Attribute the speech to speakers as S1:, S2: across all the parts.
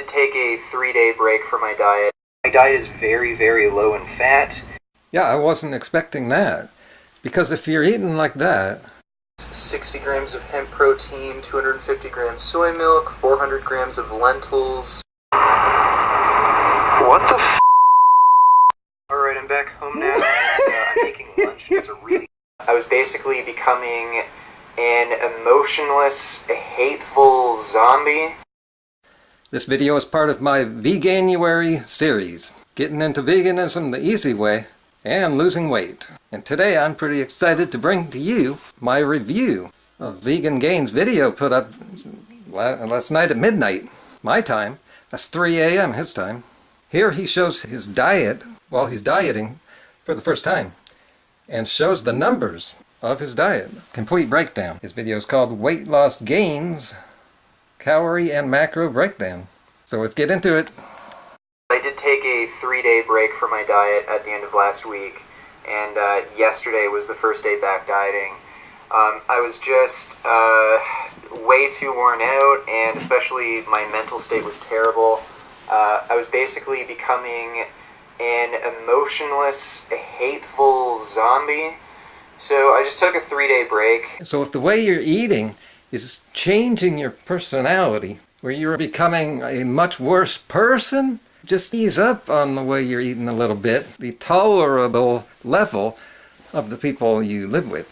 S1: did take a 3-day break from my diet. My diet is very, very low in fat.
S2: Yeah, I wasn't expecting that. Because if you're eating like that...
S1: 60 grams of hemp protein, 250 grams soy milk, 400 grams of lentils. What the f***? Alright, I'm back home now, and I'm making lunch. It's a really... I was basically becoming an emotionless, hateful zombie.
S2: This video is part of my Veganuary Series, getting into veganism the easy way and losing weight. And today I'm pretty excited to bring to you my review of Vegan Gains video put up last night at midnight, my time. That's 3 a.m. his time. Here he shows his diet while he's dieting for the first time and shows the numbers of his diet. Complete breakdown. His video is called Weight Loss Gains, Calorie and Macro Breakdown. So let's get into it.
S1: I did take a 3-day break from my diet at the end of last week, and yesterday was the first day back dieting. I was just way too worn out, and especially my mental state was terrible. I was basically becoming an emotionless, hateful zombie. So I just took a 3-day break.
S2: So if the way you're eating is changing your personality, where you're becoming a much worse person, just ease up on the way you're eating a little bit, the tolerable level of the people you live with.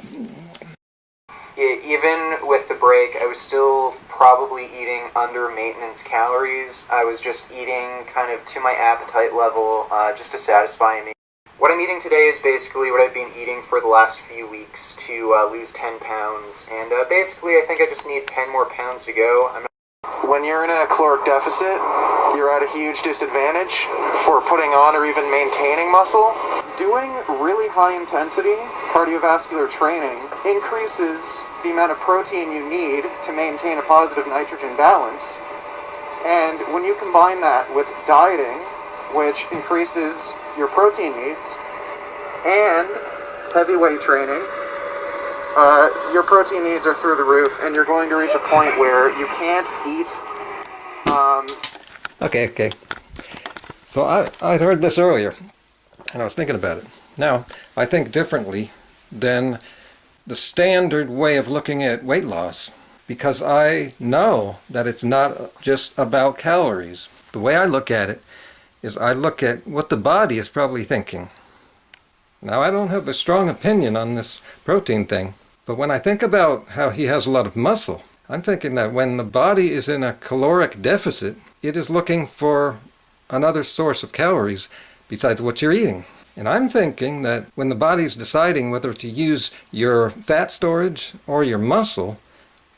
S1: Even with the break, I was still probably eating under maintenance calories. I was just eating kind of to my appetite level, just to satisfy me. What I'm eating today is basically what I've been eating for the last few weeks to lose 10 pounds. And basically, I think I just need 10 more pounds to go. When you're in a caloric deficit, you're at a huge disadvantage for putting on or even maintaining muscle. Doing really high intensity cardiovascular training increases the amount of protein you need to maintain a positive nitrogen balance. And when you combine that with dieting, which increases your protein needs, and heavyweight training, your protein needs are through the roof, and you're going to reach a point where you can't eat.
S2: Okay. So I'd heard this earlier, and I was thinking about it. Now, I think differently than the standard way of looking at weight loss, because I know that it's not just about calories. The way I look at it is I look at what the body is probably thinking. Now, I don't have a strong opinion on this protein thing, but when I think about how he has a lot of muscle, I'm thinking that when the body is in a caloric deficit, it is looking for another source of calories besides what you're eating. And I'm thinking that when the body's deciding whether to use your fat storage or your muscle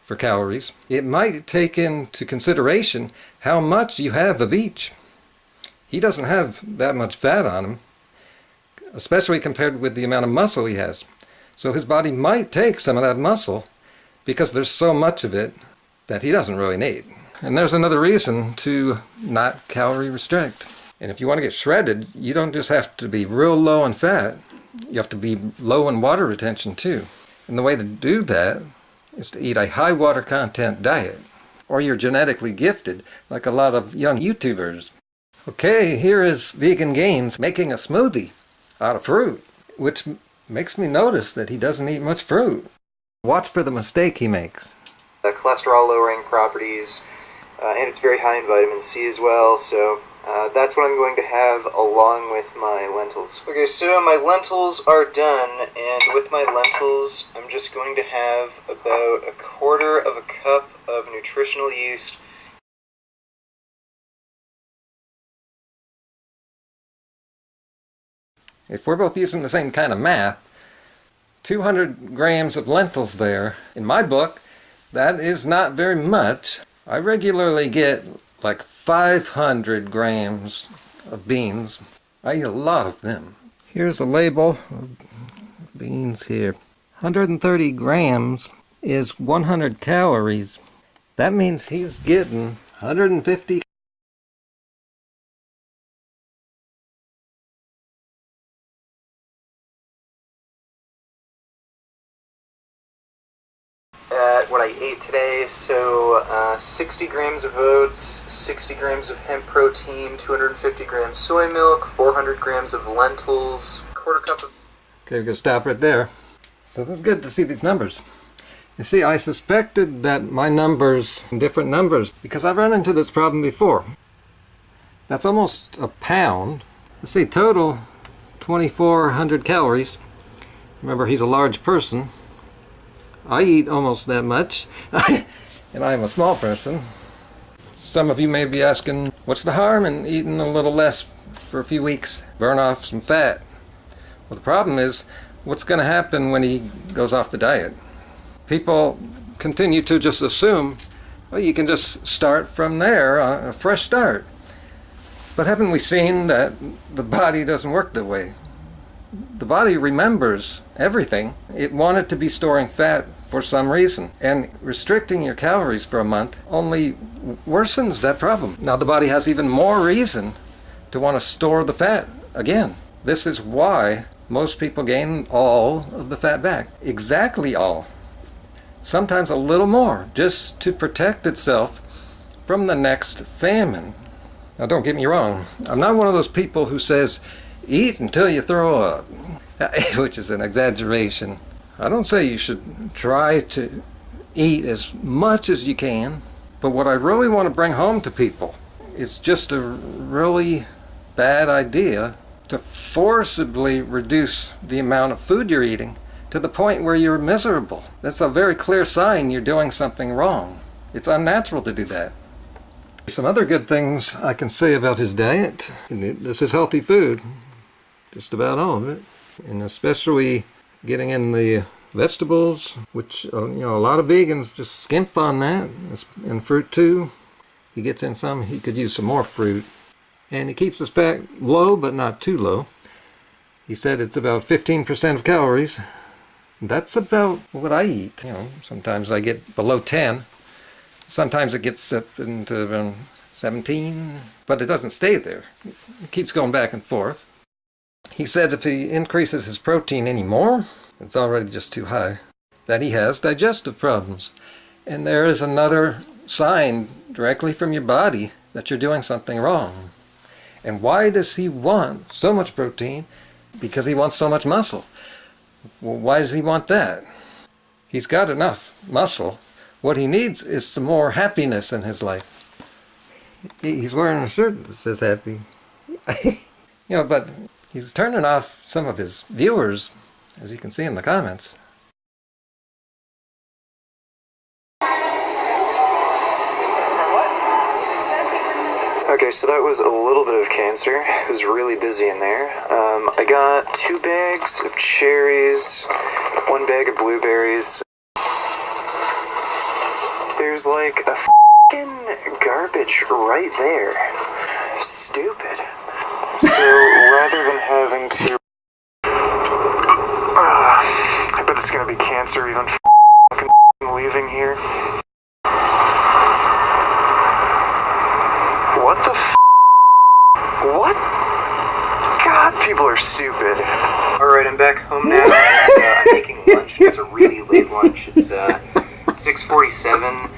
S2: for calories, it might take into consideration how much you have of each. He doesn't have that much fat on him, especially compared with the amount of muscle he has. So his body might take some of that muscle because there's so much of it that he doesn't really need. And there's another reason to not calorie restrict. And if you want to get shredded, you don't just have to be real low in fat. You have to be low in water retention too. And the way to do that is to eat a high water content diet. Or you're genetically gifted, like a lot of young YouTubers. Okay, here is Vegan Gains making a smoothie out of fruit, which makes me notice that he doesn't eat much fruit. Watch for the mistake he makes.
S1: Cholesterol lowering properties, and it's very high in vitamin C as well, so that's what I'm going to have along with my lentils. Okay, so my lentils are done, and with my lentils, I'm just going to have about 1/4 of a cup of nutritional yeast.
S2: If we're both using the same kind of math, 200 grams of lentils there, in my book, that is not very much. I regularly get like 500 grams of beans. I eat a lot of them. Here's a label of beans here. 130 grams is 100 calories. That means he's getting 150
S1: at what I ate today. So 60 grams of oats, 60 grams of hemp protein, 250 grams soy milk, 400 grams of lentils, quarter cup of...
S2: Okay, we're going to stop right there. So this is good to see these numbers. You see, I suspected that my numbers, different numbers, because I've run into this problem before. That's almost a pound. Let's see, total 2,400 calories. Remember, he's a large person. I eat almost that much, and I'm a small person. Some of you may be asking, what's the harm in eating a little less for a few weeks? Burn off some fat. Well, the problem is, what's going to happen when he goes off the diet? People continue to just assume, well, you can just start from there, a fresh start. But haven't we seen that the body doesn't work that way? The body remembers everything. It wanted to be storing fat for some reason. And restricting your calories for a month only worsens that problem. Now the body has even more reason to want to store the fat again. This is why most people gain all of the fat back. Exactly all. Sometimes a little more, just to protect itself from the next famine. Now don't get me wrong, I'm not one of those people who says, eat until you throw up, which is an exaggeration. I don't say you should try to eat as much as you can, but what I really want to bring home to people is just a really bad idea to forcibly reduce the amount of food you're eating to the point where you're miserable. That's a very clear sign you're doing something wrong. It's unnatural to do that. Some other good things I can say about his diet. This is healthy food, just about all of it, and especially getting in the vegetables, which a lot of vegans just skimp on that, and fruit too. He gets in some. He could use some more fruit, and he keeps his fat low, but not too low. He said it's about 15% of calories. That's about what I eat. Sometimes I get below 10. Sometimes it gets up into around 17, but it doesn't stay there. It keeps going back and forth. He said if he increases his protein anymore, it's already just too high, that he has digestive problems. And there is another sign directly from your body that you're doing something wrong. And why does he want so much protein? Because he wants so much muscle. Well, why does he want that? He's got enough muscle. What he needs is some more happiness in his life. He's wearing a shirt that says happy. But he's turning off some of his viewers, as you can see in the comments.
S1: Okay, so that was a little bit of cancer. It was really busy in there. I got 2 bags of cherries, 1 bag of blueberries. There's like a f***ing garbage right there. Stupid. So rather than having to... I bet it's gonna be cancer even f***ing leaving here. What the f***? What? God, people are stupid. Alright, I'm back home now. I'm making lunch. It's a really late lunch. It's 6:47.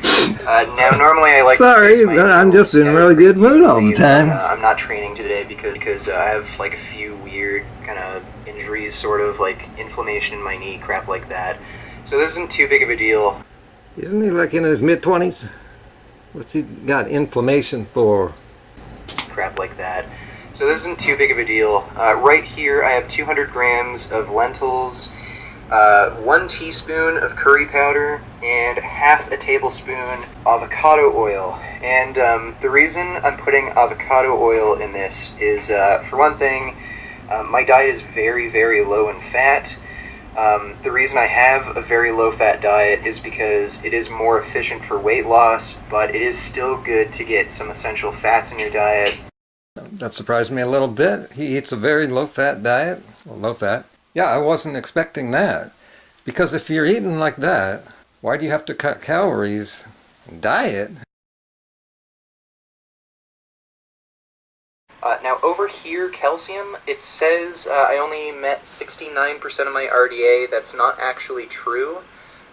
S1: Now, normally I like
S2: Sorry, but I'm just in a really good mood all the time.
S1: I'm not training today because I have like a few weird kind of injuries, sort of like inflammation in my knee, crap like that. So this isn't too big of a deal.
S2: Isn't he like in his mid-20s? What's he got inflammation for?
S1: Crap like that. So this isn't too big of a deal. Right here I have 200 grams of lentils, 1 teaspoon of curry powder, and half a tablespoon avocado oil. And the reason I'm putting avocado oil in this is, for one thing, my diet is very, very low in fat. The reason I have a very low-fat diet is because it is more efficient for weight loss, but it is still good to get some essential fats in your diet.
S2: That surprised me a little bit. He eats a very low-fat diet. Well, low-fat. Yeah, I wasn't expecting that. Because if you're eating like that, why do you have to cut calories? Diet?
S1: Now over here, calcium, it says I only met 69% of my RDA. That's not actually true.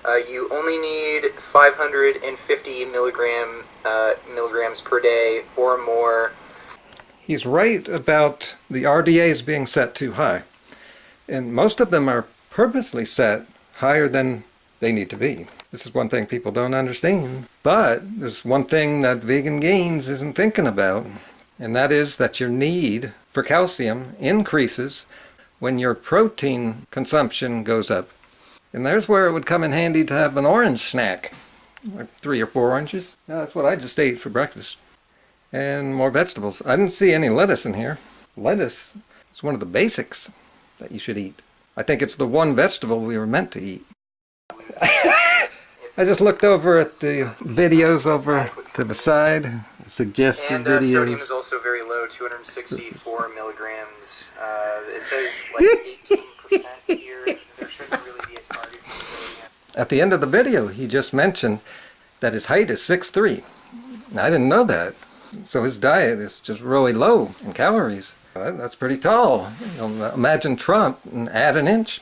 S1: You only need 550 milligrams per day or more.
S2: He's right about the RDAs being set too high. And most of them are purposely set higher than they need to be. This is one thing people don't understand. But there's one thing that Vegan Gains isn't thinking about, and that is that your need for calcium increases when your protein consumption goes up. And there's where it would come in handy to have an orange snack, like 3 or 4 oranges. Now, that's what I just ate for breakfast. And more vegetables. I didn't see any lettuce in here. Lettuce is one of the basics that you should eat. I think it's the one vegetable we were meant to eat. I just looked over at the videos over to the side, suggested
S1: and
S2: videos.
S1: Sodium is also very low, 264 milligrams. It says like 18% here. There shouldn't really be a target for sodium.
S2: At the end of the video, he just mentioned that his height is 6'3". I didn't know that. So his diet is just really low in calories. That's pretty tall. You know, imagine Trump and add an inch.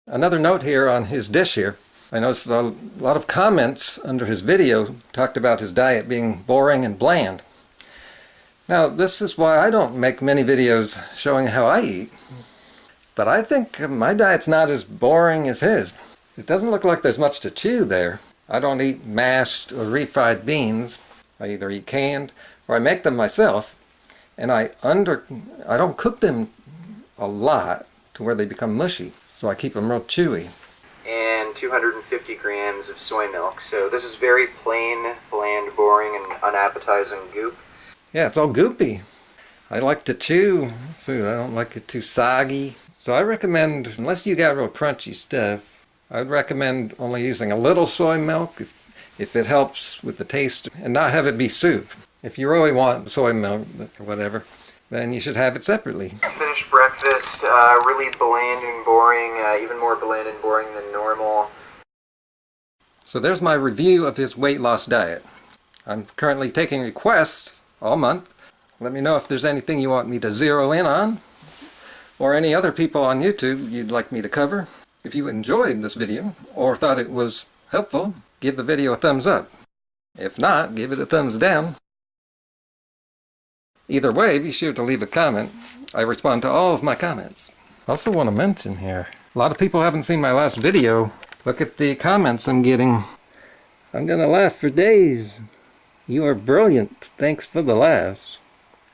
S2: Another note here on his dish here. I noticed a lot of comments under his video talked about his diet being boring and bland. Now, this is why I don't make many videos showing how I eat. But I think my diet's not as boring as his. It doesn't look like there's much to chew there. I don't eat mashed or refried beans. I either eat canned or I make them myself. And I don't cook them a lot to where they become mushy. So I keep them real chewy.
S1: And 250 grams of soy milk. So this is very plain, bland, boring, and unappetizing goop.
S2: Yeah, it's all goopy. I like to chew food. I don't like it too soggy. So I recommend, unless you got real crunchy stuff, I'd recommend only using a little soy milk if it helps with the taste, and not have it be soup. If you really want soy milk or whatever, then you should have it separately.
S1: Finished breakfast, really bland and boring, even more bland and boring than normal.
S2: So there's my review of his weight loss diet. I'm currently taking requests all month. Let me know if there's anything you want me to zero in on, or any other people on YouTube you'd like me to cover. If you enjoyed this video, or thought it was helpful, give the video a thumbs up. If not, give it a thumbs down. Either way, be sure to leave a comment. I respond to all of my comments. I also want to mention here, a lot of people haven't seen my last video. Look at the comments I'm getting. I'm gonna laugh for days. You are brilliant. Thanks for the laughs.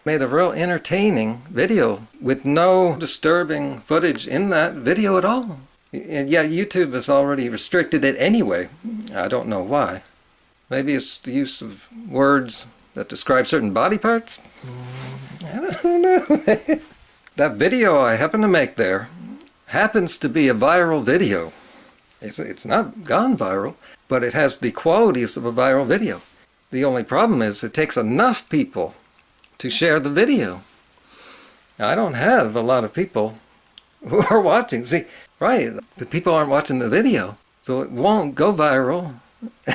S2: Made a real entertaining video with no disturbing footage in that video at all. And yeah, YouTube has already restricted it anyway. I don't know why. Maybe it's the use of words that describe certain body parts? I don't know. That video I happen to make there happens to be a viral video. It's not gone viral, but it has the qualities of a viral video. The only problem is it takes enough people to share the video. Now, I don't have a lot of people who are watching. See, right, the people aren't watching the video, so it won't go viral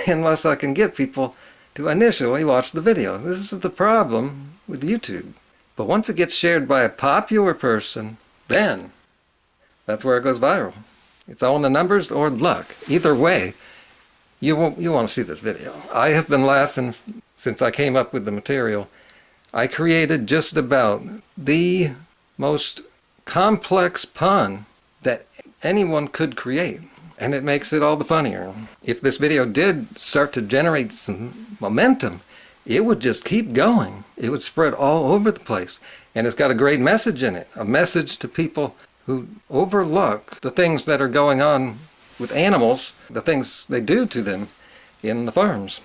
S2: unless I can get people to initially watch the video. This is the problem with YouTube. But once it gets shared by a popular person, then that's where it goes viral. It's all in the numbers or luck. Either way, you want to see this video. I have been laughing since I came up with the material. I created just about the most complex pun that anyone could create. And it makes it all the funnier. If this video did start to generate some momentum, it would just keep going. It would spread all over the place. And it's got a great message in it. A message to people who overlook the things that are going on with animals, the things they do to them in the farms.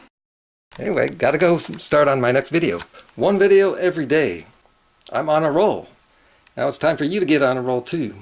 S2: Anyway, gotta go start on my next video. One video every day. I'm on a roll. Now it's time for you to get on a roll too.